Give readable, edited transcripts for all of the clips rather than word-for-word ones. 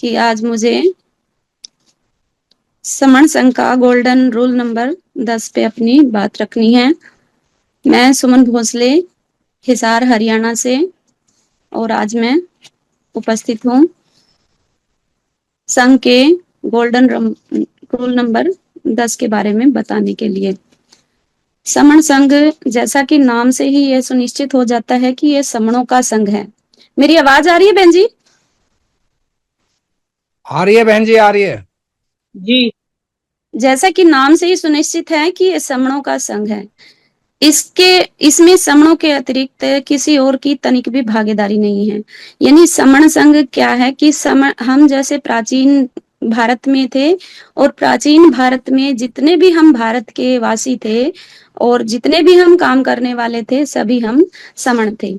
कि आज मुझे समण संघ का गोल्डन रूल नंबर 10 पे अपनी बात रखनी है। मैं सुमन भोसले, हिसार हरियाणा से, और आज मैं उपस्थित हूँ संघ के गोल्डन रूल नंबर 10 के बारे में बताने के लिए। समण संघ, जैसा कि नाम से ही यह सुनिश्चित हो जाता है कि यह समणों का संघ है। मेरी आवाज आ रही है बहन जी? आ रही है बहन जी, आ रही है जी। जैसा कि नाम से ही सुनिश्चित है कि यह समणों का संघ है। इसके इसमें समणों के अतिरिक्त किसी और की तनिक भी भागीदारी नहीं है। यानी समण संघ क्या है कि समण, हम जैसे प्राचीन भारत में थे, और प्राचीन भारत में जितने भी हम भारत के वासी थे और जितने भी हम काम करने वाले थे, सभी हम समण थे।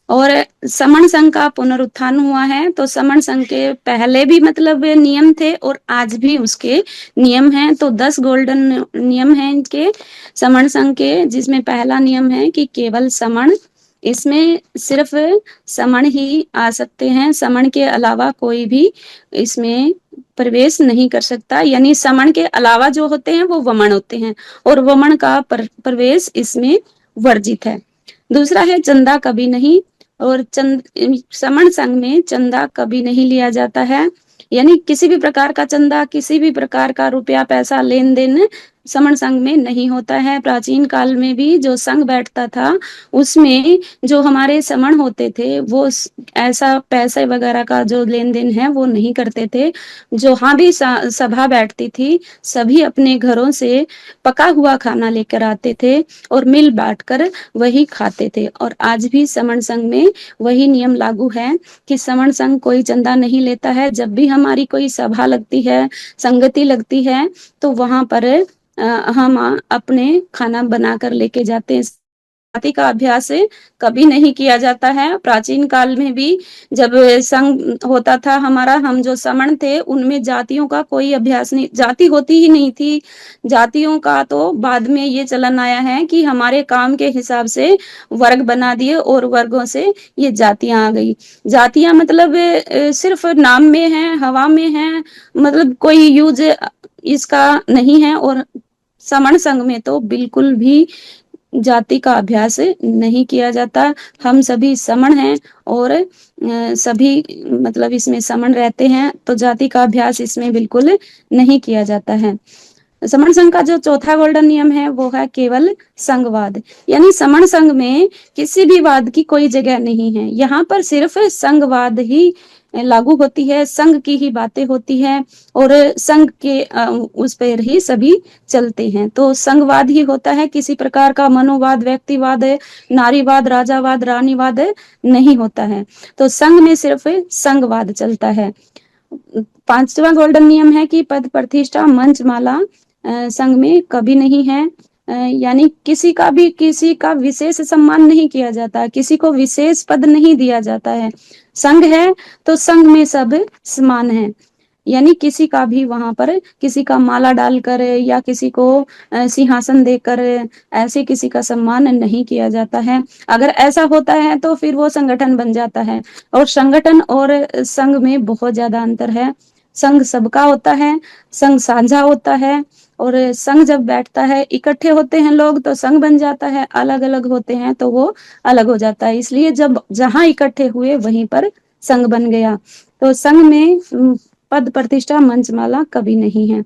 और समण संघ का पुनरुत्थान हुआ है, तो समण संघ के पहले भी मतलब नियम थे और आज भी उसके नियम हैं। तो 10 गोल्डन नियम हैं इनके समण संघ के, जिसमें पहला नियम है कि केवल समण, इसमें सिर्फ समण ही आ सकते हैं, समण के अलावा कोई भी इसमें प्रवेश नहीं कर सकता। यानी समण के अलावा जो होते हैं वो वमन होते हैं, और वमन का प्रवेश इसमें वर्जित है। दूसरा है चंदा कभी नहीं, और समण संघ में चंदा कभी नहीं लिया जाता है। यानी किसी भी प्रकार का चंदा, किसी भी प्रकार का रुपया पैसा लेन देन समण संघ में नहीं होता है। प्राचीन काल में भी जो संघ बैठता था, उसमें जो हमारे समण होते थे वो ऐसा पैसे वगैरह का जो लेन देन है वो नहीं करते थे। जहाँ भी सभा बैठती थी, सभी अपने घरों से पका हुआ खाना लेकर आते थे और मिल बांट कर वही खाते थे। और आज भी समण संघ में वही नियम लागू है कि समण संघ कोई चंदा नहीं लेता है। जब भी हमारी कोई सभा लगती है, संगति लगती है, तो वहां पर हम अपने खाना बनाकर लेके जाते हैं। जाति का अभ्यास कभी नहीं किया जाता है। प्राचीन काल में भी जब संघ होता था हमारा, हम जो समण थे उनमें जातियों का कोई अभ्यास नहीं, जाति होती ही नहीं थी। जातियों का तो बाद में ये चलन आया है कि हमारे काम के हिसाब से वर्ग बना दिए और वर्गों से ये जातियां आ गई। जातियां मतलब सिर्फ नाम में है, हवा में है, मतलब कोई यूज इसका नहीं है। और समण संघ में तो बिल्कुल भी जाति का अभ्यास नहीं किया जाता। हम सभी समण हैं और सभी मतलब इसमें समण रहते हैं, तो जाति का अभ्यास इसमें बिल्कुल नहीं किया जाता है। समण संघ का जो चौथा गोल्डन नियम है वो है केवल संघवाद। यानी समण संघ में किसी भी वाद की कोई जगह नहीं है। यहाँ पर सिर्फ संघवाद ही लागू होती है, संघ की ही बातें होती है, और संघ के उस पर ही सभी चलते हैं। तो संघवाद ही होता है, किसी प्रकार का मनोवाद, व्यक्तिवाद, नारीवाद, राजावाद, रानीवाद नहीं होता है। तो संघ में सिर्फ संघवाद चलता है। पांचवा गोल्डन नियम है कि पद प्रतिष्ठा मंचमाला संघ में कभी नहीं है। यानी किसी का विशेष सम्मान नहीं किया जाता, किसी को विशेष पद नहीं दिया जाता है। संघ है तो संघ में सब समान है। यानी किसी का भी वहां पर किसी का माला डालकर या किसी को सिंहासन देकर ऐसे किसी का सम्मान नहीं किया जाता है। अगर ऐसा होता है तो फिर वो संगठन बन जाता है, और संगठन और संघ में बहुत ज्यादा अंतर है। संघ सबका होता है, संघ साझा होता है, और संघ जब बैठता है, इकट्ठे होते हैं लोग तो संघ बन जाता है, अलग अलग होते हैं तो वो अलग हो जाता है। इसलिए जब जहां इकट्ठे हुए वहीं पर संघ बन गया। तो संघ में पद प्रतिष्ठा मंचमाला कभी नहीं है।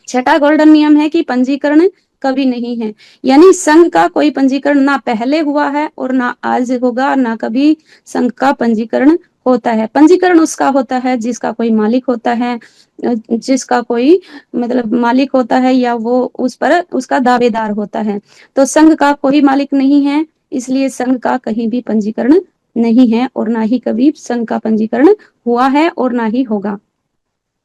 छठा गोल्डन नियम है कि पंजीकरण कभी नहीं है। यानी संघ का कोई पंजीकरण ना पहले हुआ है और ना आज होगा, ना कभी संघ का पंजीकरण होता है। पंजीकरण उसका होता है जिसका कोई मालिक होता है, जिसका कोई मतलब मालिक होता है, या वो उस पर उसका दावेदार होता है। तो संघ का कोई मालिक नहीं है, इसलिए संघ का कहीं भी पंजीकरण नहीं है, और ना ही कभी संघ का पंजीकरण हुआ है और ना ही होगा।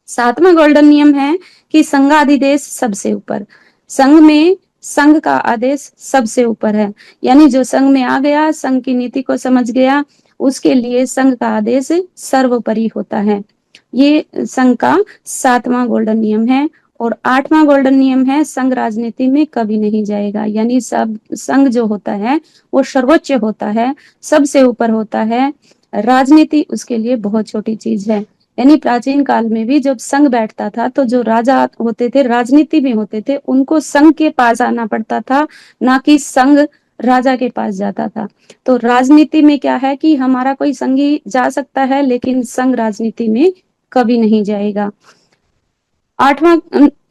सातवां गोल्डन नियम है कि संघाधिदेश सबसे ऊपर। संघ में संघ का आदेश सबसे ऊपर है। यानी जो संघ में आ गया, संघ की नीति को समझ गया, उसके लिए संघ का आदेश सर्वोपरि होता है। ये संघ का सातवां गोल्डन नियम है। और आठवां गोल्डन नियम है संघ राजनीति में कभी नहीं जाएगा। यानी सब संघ जो होता है वो सर्वोच्च होता है, सबसे ऊपर होता है। राजनीति उसके लिए बहुत छोटी चीज है। यानी प्राचीन काल में भी जब संघ बैठता था तो जो राजा होते थे, राजनीति में होते थे, उनको संघ के पास आना पड़ता था, ना कि संघ राजा के पास जाता था। तो राजनीति में क्या है कि हमारा कोई संगी जा सकता है, लेकिन संघ राजनीति में कभी नहीं जाएगा। आठवां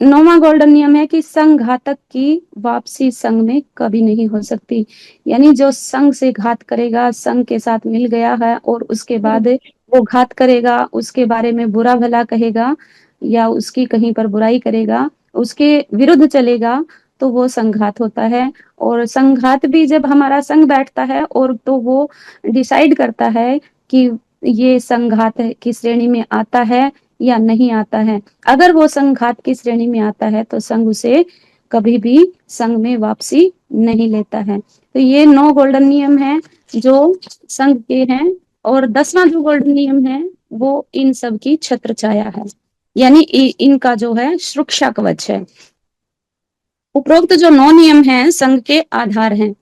9वां गोल्डन नियम है कि संघ घातक की वापसी संघ में कभी नहीं हो सकती। यानी जो संघ से घात करेगा, संघ के साथ मिल गया है और उसके बाद वो घात करेगा, उसके बारे में बुरा भला कहेगा या उसकी कहीं पर बुराई करेगा, उसके विरुद्ध चलेगा, तो वो संघात होता है। और संघात भी जब हमारा संघ बैठता है और तो वो डिसाइड करता है कि ये संघात की श्रेणी में आता है या नहीं आता है। अगर वो संघात की श्रेणी में आता है तो संघ उसे कभी भी संघ में वापसी नहीं लेता है। तो ये 9 गोल्डन नियम है जो संघ के हैं। और 10वां जो गोल्डन नियम है वो इन सब की छत्र छाया है, यानी इनका जो है सुरक्षा कवच है। उपरोक्त जो 9 नियम हैं संघ के आधार हैं,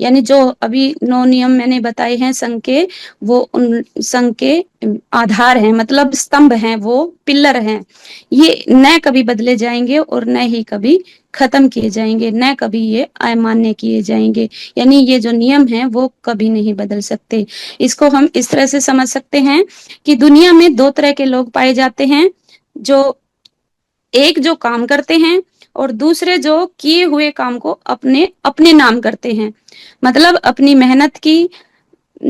यानी जो अभी 9 नियम मैंने बताए हैं संघ के, वो उन संघ के आधार हैं, मतलब स्तंभ हैं, वो पिलर हैं। ये न कभी बदले जाएंगे और न ही कभी खत्म किए जाएंगे, न कभी ये अमान्य किए जाएंगे। यानी ये जो नियम हैं वो कभी नहीं बदल सकते। इसको हम इस तरह से समझ सकते हैं कि दुनिया में 2 तरह के लोग पाए जाते हैं, जो एक जो काम करते हैं और दूसरे जो किए हुए काम को अपने अपने नाम करते हैं, मतलब अपनी मेहनत की।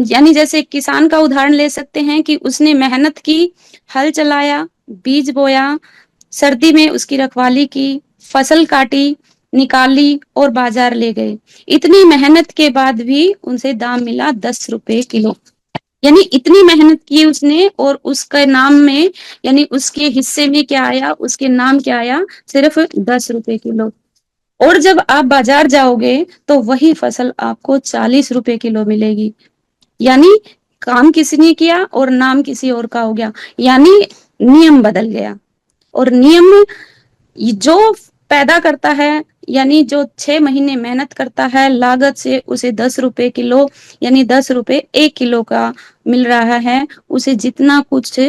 यानी जैसे किसान का उदाहरण ले सकते हैं कि उसने मेहनत की, हल चलाया, बीज बोया, सर्दी में उसकी रखवाली की, फसल काटी, निकाली और बाजार ले गए। इतनी मेहनत के बाद भी उनसे दाम मिला 10 रुपए किलो। यानी इतनी मेहनत की उसने और उसके नाम में, यानी उसके हिस्से में क्या आया, उसके नाम क्या आया, सिर्फ 10 रुपए किलो। और जब आप बाजार जाओगे तो वही फसल आपको 40 रुपए किलो मिलेगी। यानी काम किसने किया और नाम किसी और का हो गया, यानी नियम बदल गया। और नियम जो पैदा करता है, यानी जो 6 महीने मेहनत करता है लागत से, उसे 10 रुपए किलो, यानी 10 रुपए 1 किलो का मिल रहा है। उसे जितना कुछ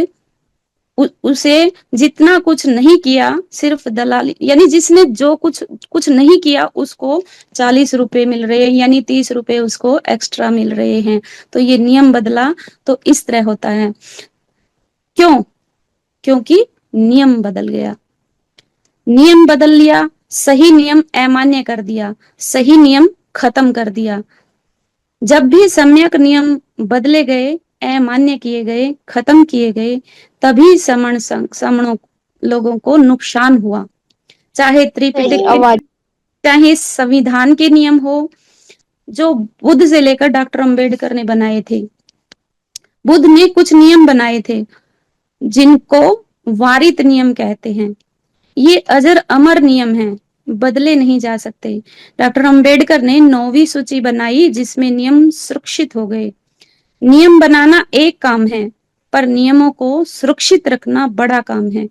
उसे जितना कुछ नहीं किया, सिर्फ दलाली, यानी जिसने जो कुछ कुछ नहीं किया उसको 40 रुपए मिल रहे हैं, यानी 30 रुपए उसको एक्स्ट्रा मिल रहे हैं। तो ये नियम बदला तो इस तरह होता है। क्यों? क्योंकि नियम बदल गया। नियम बदल लिया, सही नियम अमान्य कर दिया, सही नियम खत्म कर दिया। जब भी सम्यक नियम बदले गए, अमान्य किए गए, खत्म किए गए, तभी समणों लोगों को नुकसान हुआ। चाहे त्रिपिटक के, चाहे संविधान के नियम हो जो बुद्ध से लेकर डॉक्टर अंबेडकर ने बनाए थे। बुद्ध ने कुछ नियम बनाए थे जिनको वारित नियम कहते हैं। ये अजर अमर नियम हैं, बदले नहीं जा सकते। डॉक्टर अंबेडकर ने 9वीं सूची बनाई जिसमें नियम सुरक्षित हो गए। नियम बनाना एक काम है, पर नियमों को सुरक्षित रखना बड़ा काम है।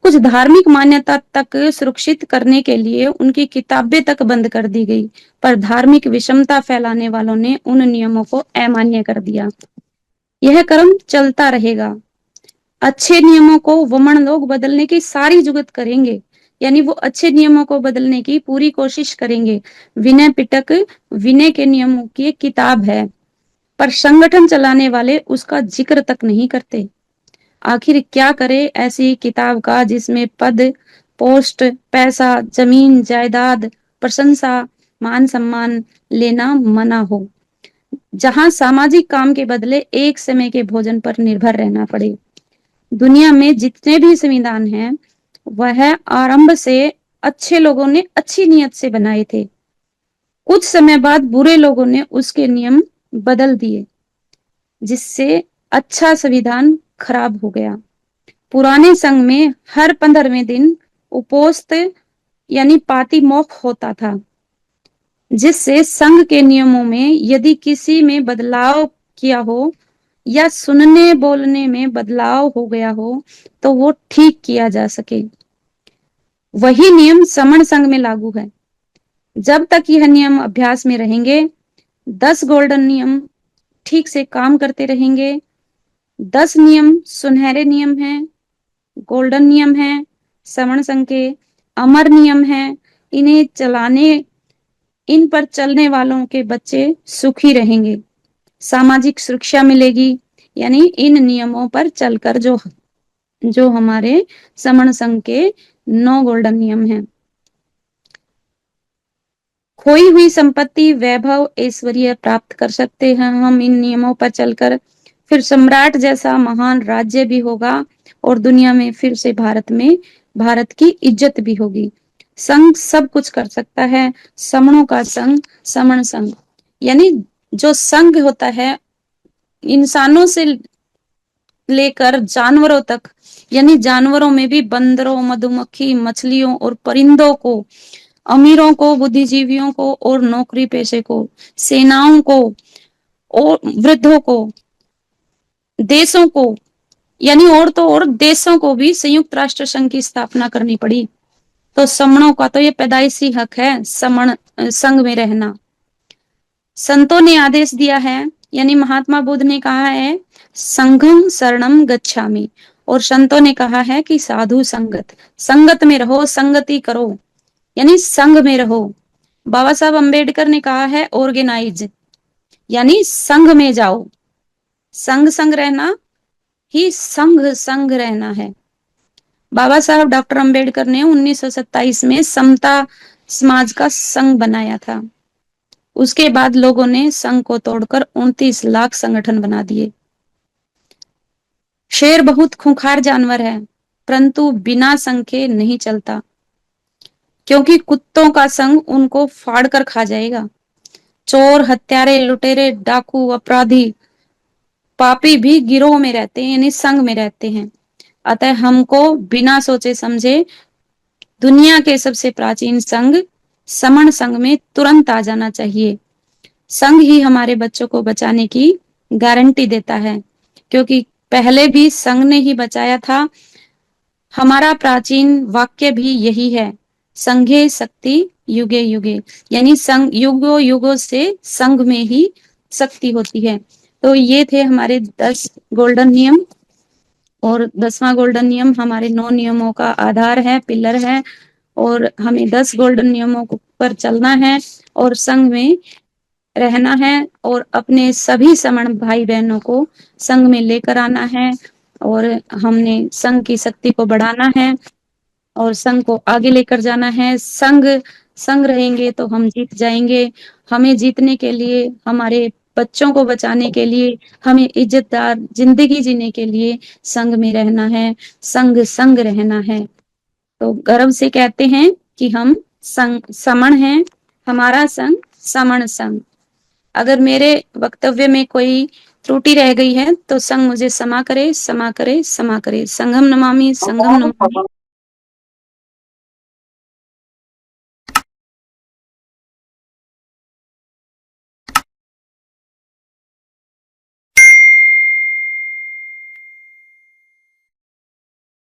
कुछ धार्मिक मान्यता तक सुरक्षित करने के लिए उनकी किताबें तक बंद कर दी गई, पर धार्मिक विषमता फैलाने वालों ने उन नियमों को अमान्य कर दिया। यह क्रम चलता रहेगा। अच्छे नियमों को वमन लोग बदलने की सारी जुगत करेंगे, यानी वो अच्छे नियमों को बदलने की पूरी कोशिश करेंगे। विनय पिटक विनय के नियमों की एक किताब है, पर संगठन चलाने वाले उसका जिक्र तक नहीं करते। आखिर क्या करे ऐसी किताब का जिसमें पद, पोस्ट, पैसा, जमीन जायदाद, प्रशंसा, मान सम्मान लेना मना हो, जहां सामाजिक काम के बदले एक समय के भोजन पर निर्भर रहना पड़े। दुनिया में जितने भी संविधान हैं वह आरंभ से अच्छे लोगों ने अच्छी नीयत से बनाए थे। कुछ समय बाद बुरे लोगों ने उसके नियम बदल दिए, जिससे अच्छा संविधान खराब हो गया। पुराने संघ में हर 15वें दिन उपोस्त यानी पातिमोक्ष होता था, जिससे संघ के नियमों में यदि किसी में बदलाव किया हो या सुनने बोलने में बदलाव हो गया हो तो वो ठीक किया जा सके। वही नियम समण संघ में लागू है। जब तक यह नियम अभ्यास में रहेंगे, 10 गोल्डन नियम ठीक से काम करते रहेंगे। 10 नियम सुनहरे नियम हैं, गोल्डन नियम हैं श्रवण संघ के, अमर नियम हैं, इन्हें चलाने इन पर चलने वालों के बच्चे सुखी रहेंगे, सामाजिक सुरक्षा मिलेगी। यानी इन नियमों पर चलकर जो जो हमारे श्रवण संघ के 9 गोल्डन नियम हैं। खोई हुई संपत्ति, वैभव, ऐश्वर्य प्राप्त कर सकते हैं हम इन नियमों पर चलकर। फिर सम्राट जैसा महान राज्य भी होगा और दुनिया में फिर से भारत की इज्जत भी होगी। संघ सब कुछ कर सकता है, समणों का संघ समण संघ, यानी जो संघ होता है इंसानों से लेकर जानवरों तक, यानी जानवरों में भी बंदरों, मधुमक्खी, मछलियों और परिंदों को, अमीरों को, बुद्धिजीवियों को और नौकरी पेशे को, सेनाओं को और वृद्धों को, देशों को, यानी और तो और देशों को भी संयुक्त राष्ट्र संघ की स्थापना करनी पड़ी। तो समणों का तो ये पैदाइशी हक है समण संघ में रहना। संतों ने आदेश दिया है, यानी महात्मा बुद्ध ने कहा है संघम शरणम गच्छामि, और संतों ने कहा है कि साधु संगत, संगत में रहो, संगति करो, यानी संघ में रहो। बाबा साहब अंबेडकर ने कहा है ऑर्गेनाइज, यानी संघ में जाओ, संघ संघ रहना ही संघ संघ रहना है। बाबा साहब डॉक्टर अंबेडकर ने 1927 में समता समाज का संघ बनाया था। उसके बाद लोगों ने संघ को तोड़कर 29 लाख संगठन बना दिए। शेर बहुत खूंखार जानवर है, परंतु बिना संघ के नहीं चलता, क्योंकि कुत्तों का संघ उनको फाड़ कर खा जाएगा। चोर, हत्यारे, लुटेरे, डाकू, अपराधी, पापी भी गिरोह में रहते हैं, यानी संघ में रहते हैं। अतः हमको बिना सोचे समझे दुनिया के सबसे प्राचीन संघ समण संघ में तुरंत आ जाना चाहिए। संघ ही हमारे बच्चों को बचाने की गारंटी देता है, क्योंकि पहले भी संघ ने ही बचाया था। हमारा प्राचीन वाक्य भी यही है, संघे शक्ति युगे युगे, यानी संघ युगों युगों से संघ में ही शक्ति होती है। तो ये थे हमारे 10 गोल्डन नियम, और 10वां गोल्डन नियम हमारे 9 नियमों का आधार है, पिलर है, और हमें 10 गोल्डन नियमों पर चलना है और संघ में रहना है, और अपने सभी समण भाई बहनों को संघ में लेकर आना है, और हमने संघ की शक्ति को बढ़ाना है और संघ को आगे लेकर जाना है। संघ रहेंगे तो हम जीत जाएंगे। हमें जीतने के लिए, हमारे बच्चों को बचाने के लिए, हमें इज्जतदार जिंदगी जीने के लिए संघ में रहना है, संघ रहना है। तो गर्व से कहते हैं कि हम समण हैं, हमारा संघ समण संघ। अगर मेरे वक्तव्य में कोई त्रुटि रह गई है तो संघ मुझे क्षमा करे, क्षमा करे, क्षमा करे। संघम नमामि, संघम नमामि।